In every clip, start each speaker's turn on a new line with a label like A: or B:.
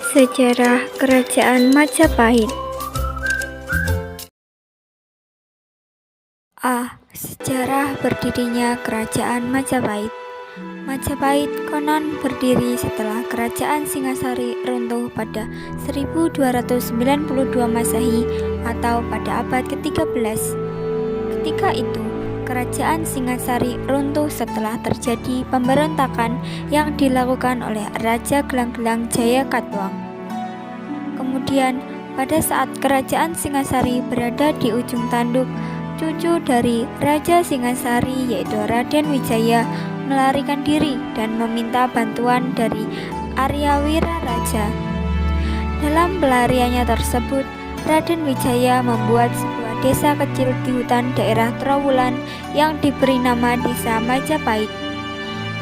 A: Sejarah Kerajaan Majapahit. Sejarah berdirinya Kerajaan Majapahit. Majapahit konon berdiri setelah Kerajaan Singasari runtuh pada 1292 Masehi atau pada abad ke-13. Ketika itu, Kerajaan Singasari runtuh setelah terjadi pemberontakan yang dilakukan oleh Raja Gelang-Gelang Jayakatwang. Kemudian, pada saat Kerajaan Singasari berada di ujung tanduk, cucu dari Raja Singasari yaitu Raden Wijaya melarikan diri dan meminta bantuan dari Aryawira Raja. Dalam pelariannya tersebut, Raden Wijaya membuat sebuah desa kecil di hutan daerah Trowulan yang diberi nama Desa Majapahit.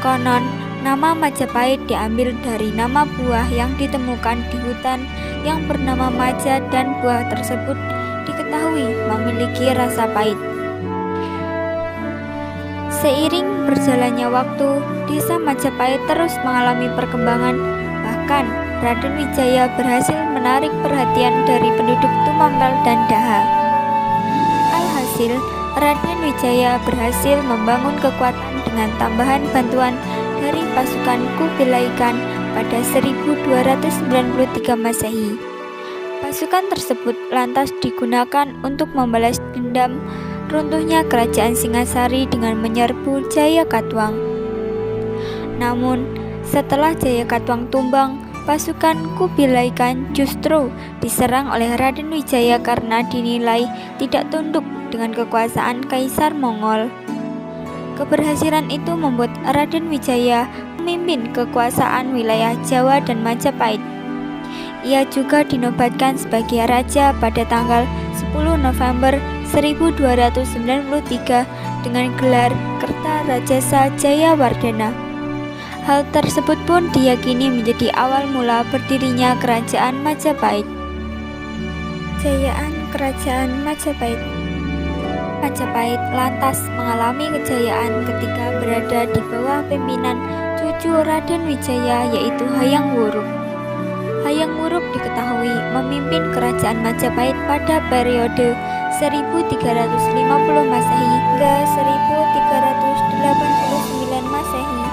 A: Konon, nama Majapahit diambil dari nama buah yang ditemukan di hutan yang bernama maja dan buah tersebut diketahui memiliki rasa pahit. Seiring berjalannya waktu, Desa Majapahit terus mengalami perkembangan, bahkan Raden Wijaya berhasil menarik perhatian dari penduduk Tumapel dan Daha. Alhasil, Raden Wijaya berhasil membangun kekuatan dengan tambahan bantuan dari pasukan Kubilai Khan pada 1293 Masehi. Pasukan tersebut lantas digunakan untuk membalas dendam runtuhnya Kerajaan Singasari dengan menyerbu Jayakatwang. Namun, setelah Jayakatwang tumbang, pasukan Kubilai Khan justru diserang oleh Raden Wijaya karena dinilai tidak tunduk dengan kekuasaan Kaisar Mongol. Keberhasilan itu membuat Raden Wijaya memimpin kekuasaan wilayah Jawa dan Majapahit. Ia juga dinobatkan sebagai raja pada tanggal 10 November 1293 dengan gelar Kertarajasa Jayawardhana. Hal tersebut pun diyakini menjadi awal mula berdirinya Kerajaan Majapahit. Kejayaan Kerajaan Majapahit. Majapahit lantas mengalami kejayaan ketika berada di bawah pimpinan cucu Raden Wijaya yaitu Hayam Wuruk. Hayam Wuruk diketahui memimpin Kerajaan Majapahit pada periode 1350 Masehi hingga 1389 Masehi.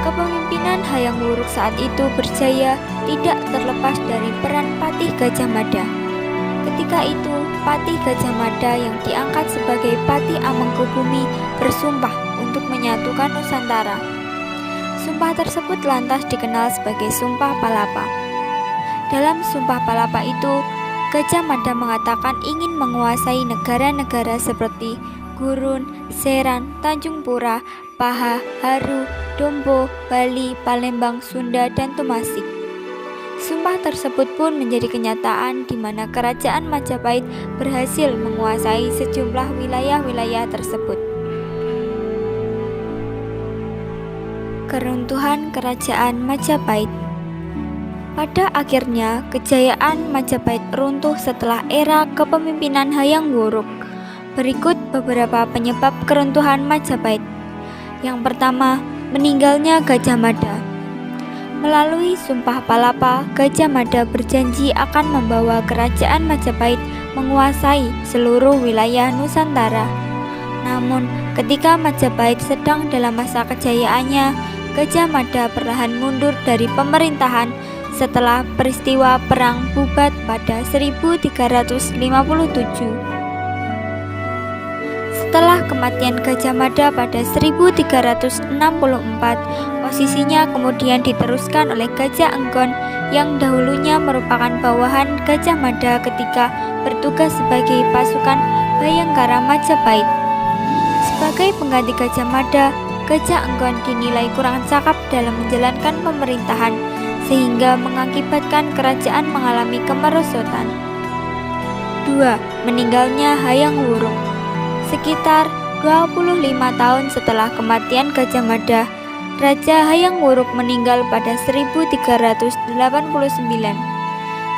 A: Kepemimpinan Hayam Wuruk saat itu berjaya tidak terlepas dari peran Patih Gajah Mada. Ketika itu, Patih Gajah Mada yang diangkat sebagai Patih Amengkubumi bersumpah untuk menyatukan Nusantara. Sumpah tersebut lantas dikenal sebagai Sumpah Palapa. Dalam Sumpah Palapa itu, Gajah Mada mengatakan ingin menguasai negara-negara seperti Gurun, Seran, Tanjung Pura, Paha, Haru, Dombo, Bali, Palembang, Sunda, dan Tumasik. Sumpah tersebut pun menjadi kenyataan di mana Kerajaan Majapahit berhasil menguasai sejumlah wilayah-wilayah tersebut. Keruntuhan Kerajaan Majapahit. Pada akhirnya, kejayaan Majapahit runtuh setelah era kepemimpinan Hayam Wuruk. Berikut beberapa penyebab keruntuhan Majapahit. Yang pertama, meninggalnya Gajah Mada. Melalui Sumpah Palapa, Gajah Mada berjanji akan membawa Kerajaan Majapahit menguasai seluruh wilayah Nusantara. Namun, ketika Majapahit sedang dalam masa kejayaannya, Gajah Mada perlahan mundur dari pemerintahan setelah peristiwa Perang Bubat pada 1357. Setelah kematian Gajah Mada pada 1364, posisinya kemudian diteruskan oleh Gajah Enggon yang dahulunya merupakan bawahan Gajah Mada ketika bertugas sebagai pasukan Bhayangkara Majapahit. Sebagai pengganti Gajah Mada, Gajah Enggon dinilai kurang cakap dalam menjalankan pemerintahan sehingga mengakibatkan kerajaan mengalami kemerosotan. 2. Meninggalnya Hayam Wuruk. Sekitar 25 tahun setelah kematian Gajah Mada, Raja Hayam Wuruk meninggal pada 1389.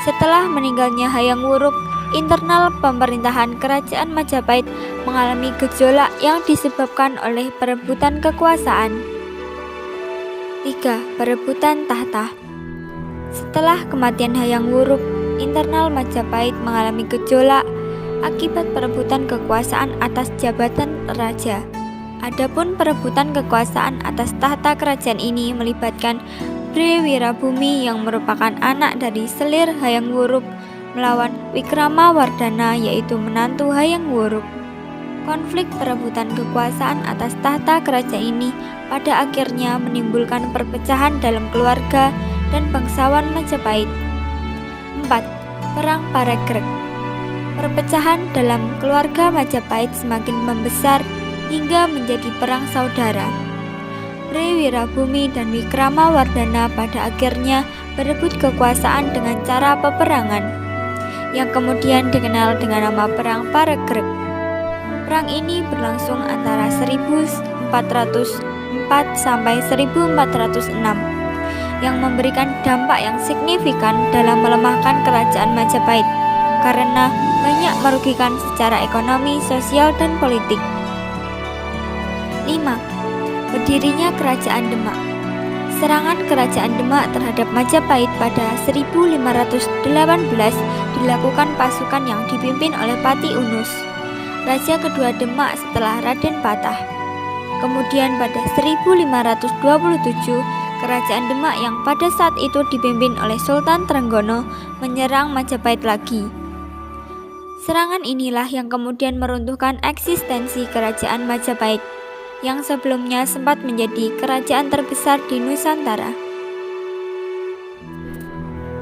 A: Setelah meninggalnya Hayam Wuruk, internal pemerintahan Kerajaan Majapahit mengalami gejolak yang disebabkan oleh perebutan kekuasaan. 3. Perebutan tahta. Setelah kematian Hayam Wuruk, internal Majapahit mengalami gejolak akibat perebutan kekuasaan atas jabatan raja. Adapun perebutan kekuasaan atas tahta kerajaan ini melibatkan Bre Wirabumi yang merupakan anak dari selir Hayam Wuruk melawan Wikramawardhana yaitu menantu Hayam Wuruk. Konflik perebutan kekuasaan atas tahta kerajaan ini pada akhirnya menimbulkan perpecahan dalam keluarga dan bangsawan Majapahit. 4. Perang Parekrek. Perpecahan dalam keluarga Majapahit semakin membesar hingga menjadi perang saudara. Bre Wirabumi dan Wikramawardhana pada akhirnya berebut kekuasaan dengan cara peperangan, yang kemudian dikenal dengan nama Perang Parekrek. Perang ini berlangsung antara 1404 sampai 1406, yang memberikan dampak yang signifikan dalam melemahkan kerajaan Majapahit karena banyak merugikan secara ekonomi, sosial, dan politik. 5. Berdirinya Kerajaan Demak. Serangan Kerajaan Demak terhadap Majapahit pada 1518 dilakukan pasukan yang dipimpin oleh Pati Unus, raja kedua Demak setelah Raden Patah. Kemudian pada 1527, Kerajaan Demak yang pada saat itu dipimpin oleh Sultan Trenggono menyerang Majapahit lagi. Serangan inilah yang kemudian meruntuhkan eksistensi Kerajaan Majapahit, yang sebelumnya sempat menjadi kerajaan terbesar di Nusantara.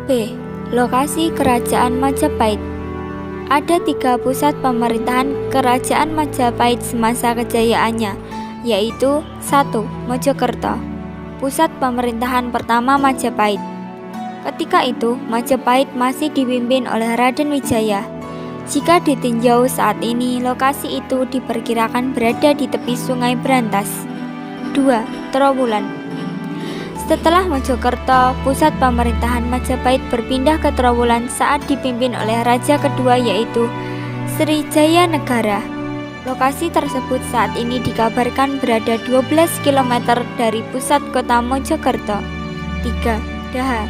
A: B. Lokasi Kerajaan Majapahit. Ada 3 pusat pemerintahan Kerajaan Majapahit semasa kejayaannya, yaitu 1. Mojokerto, pusat pemerintahan pertama Majapahit. Ketika itu, Majapahit masih dipimpin oleh Raden Wijaya. Jika ditinjau saat ini, lokasi itu diperkirakan berada di tepi Sungai Brantas. 2. Trowulan. Setelah Mojokerto, pusat pemerintahan Majapahit berpindah ke Trowulan saat dipimpin oleh raja kedua yaitu Srijaya Negara. Lokasi tersebut saat ini dikabarkan berada 12 km dari pusat kota Mojokerto. 3. Daha.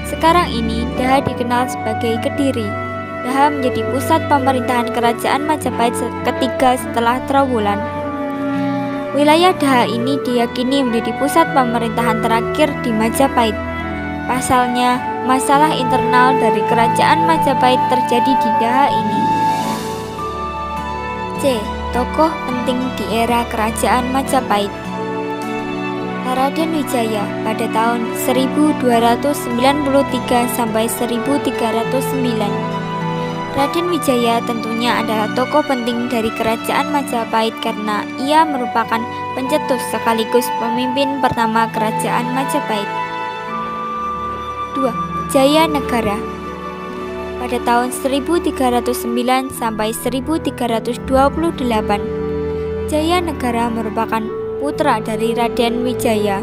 A: Sekarang ini Daha dikenal sebagai Kediri. Daha menjadi pusat pemerintahan kerajaan Majapahit ketiga setelah Trowulan. Wilayah Daha ini diyakini menjadi pusat pemerintahan terakhir di Majapahit. Pasalnya, masalah internal dari kerajaan Majapahit terjadi di Daha ini. C. Tokoh penting di era kerajaan Majapahit. Raden Wijaya pada tahun 1293 sampai 1309. Raden Wijaya tentunya adalah tokoh penting dari kerajaan Majapahit karena ia merupakan pencetus sekaligus pemimpin pertama kerajaan Majapahit. 2. Jaya Negara. Pada tahun 1309 sampai 1328, Jaya Negara merupakan putra dari Raden Wijaya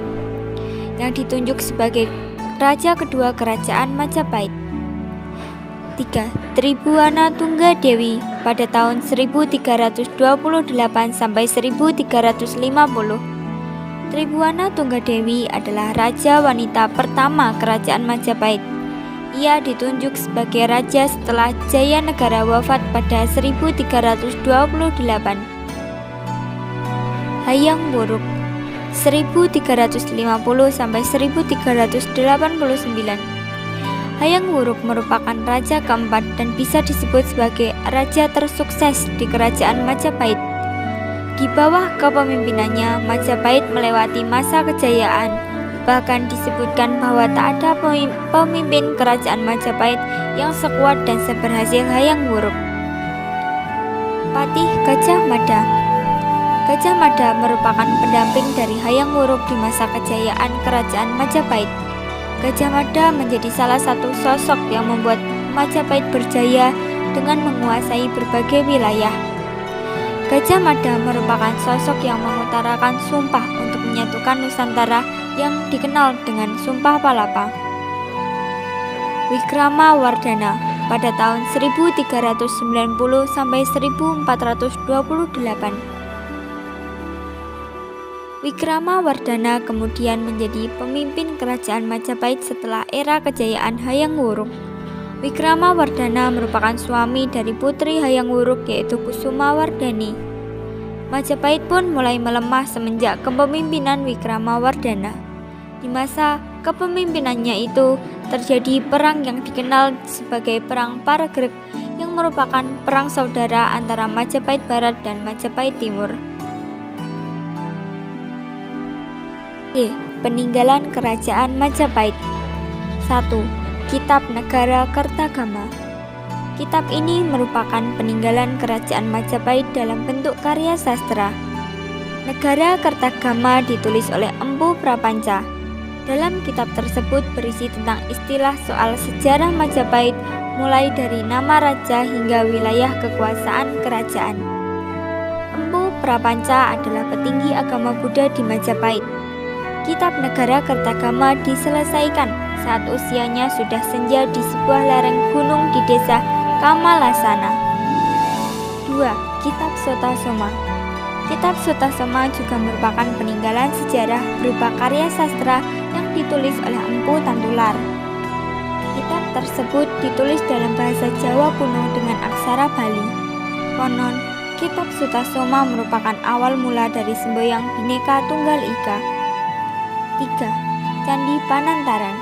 A: yang ditunjuk sebagai raja kedua kerajaan Majapahit. 3. Tribuana Tunggadewi pada tahun 1328 sampai 1350. Tribuana Tunggadewi adalah raja wanita pertama kerajaan Majapahit. Ia ditunjuk sebagai raja setelah Jaya Negara wafat pada 1328. Hayam Wuruk 1350 sampai 1389. Hayam Wuruk merupakan raja keempat dan bisa disebut sebagai raja tersukses di kerajaan Majapahit. Di bawah kepemimpinannya, Majapahit melewati masa kejayaan. Bahkan disebutkan bahwa tak ada pemimpin kerajaan Majapahit yang sekuat dan seberhasil Hayam Wuruk. Patih Gajah Mada. Gajah Mada merupakan pendamping dari Hayam Wuruk di masa kejayaan kerajaan Majapahit. Gajah Mada menjadi salah satu sosok yang membuat Majapahit berjaya dengan menguasai berbagai wilayah. Gajah Mada merupakan sosok yang mengutarakan sumpah untuk menyatukan Nusantara yang dikenal dengan Sumpah Palapa. Wikramawardhana pada tahun 1390 sampai 1428. Wikramawardhana kemudian menjadi pemimpin kerajaan Majapahit setelah era kejayaan Hayam Wuruk. Wikramawardhana merupakan suami dari putri Hayam Wuruk yaitu Kusumawardhani. Majapahit pun mulai melemah semenjak kepemimpinan Wikramawardhana. Di masa kepemimpinannya itu terjadi perang yang dikenal sebagai Perang Paragreg yang merupakan perang saudara antara Majapahit Barat dan Majapahit Timur. Peninggalan Kerajaan Majapahit. 1. Kitab Negara Kertagama. Kitab ini merupakan peninggalan Kerajaan Majapahit dalam bentuk karya sastra. Negara Kertagama ditulis oleh Empu Prapanca. Dalam kitab tersebut berisi tentang istilah soal sejarah Majapahit mulai dari nama raja hingga wilayah kekuasaan kerajaan. Empu Prapanca adalah petinggi agama Buddha di Majapahit. Kitab Negara Kertagama diselesaikan saat usianya sudah senja di sebuah lereng gunung di desa Kamalasana. 2. Kitab Sotasoma. Kitab Sotasoma juga merupakan peninggalan sejarah berupa karya sastra yang ditulis oleh Empu Tantular. Kitab tersebut ditulis dalam bahasa Jawa kuno dengan aksara Bali. Konon, Kitab Sotasoma merupakan awal mula dari semboyan Bhinneka Tunggal Ika. 3. Candi Panantaran.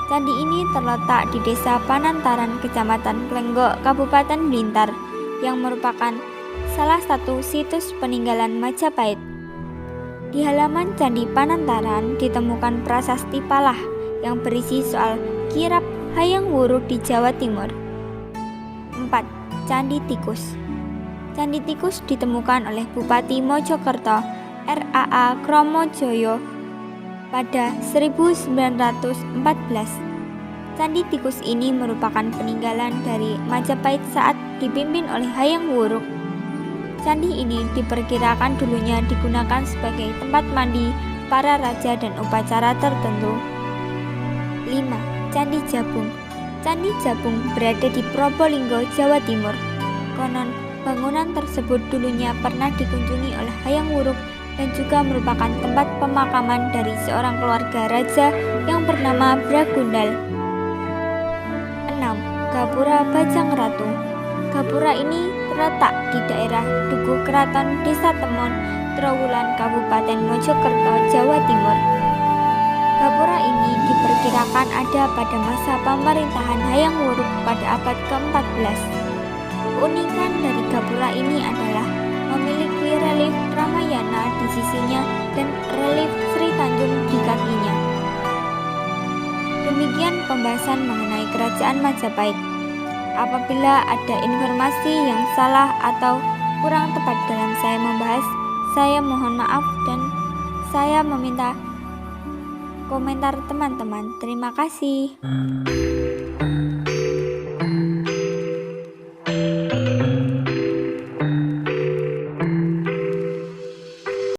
A: Candi ini terletak di Desa Panantaran, Kecamatan Klenggok, Kabupaten Blitar, yang merupakan salah satu situs peninggalan Majapahit. Di halaman Candi Panantaran ditemukan prasasti Palah yang berisi soal kirab Hayam Wuruk di Jawa Timur. 4. Candi Tikus. Candi Tikus ditemukan oleh Bupati Mojokerto R.A.A. Kromojoyo pada 1914. Candi Tikus ini merupakan peninggalan dari Majapahit saat dipimpin oleh Hayam Wuruk. Candi ini diperkirakan dulunya digunakan sebagai tempat mandi para raja dan upacara tertentu. 5. Candi Jabung. Candi Jabung berada di Probolinggo, Jawa Timur. Konon, bangunan tersebut dulunya pernah dikunjungi oleh Hayam Wuruk dan juga merupakan tempat pemakaman dari seorang keluarga raja yang bernama Bragundal. 6. Gapura Bajangratu. Gapura ini terletak di daerah Dukuh Keraton Desa Temon, Trowulan, Kabupaten Mojokerto, Jawa Timur. Gapura ini diperkirakan ada pada masa pemerintahan Hayam Wuruk pada abad ke-14. Keunikan dari gapura ini adalah memiliki relief Ramayana di sisinya dan relief Sri Tanjung di kakinya. Demikian pembahasan mengenai Kerajaan Majapahit. Apabila ada informasi yang salah atau kurang tepat dalam saya membahas, saya mohon maaf dan saya meminta komentar teman-teman. Terima kasih.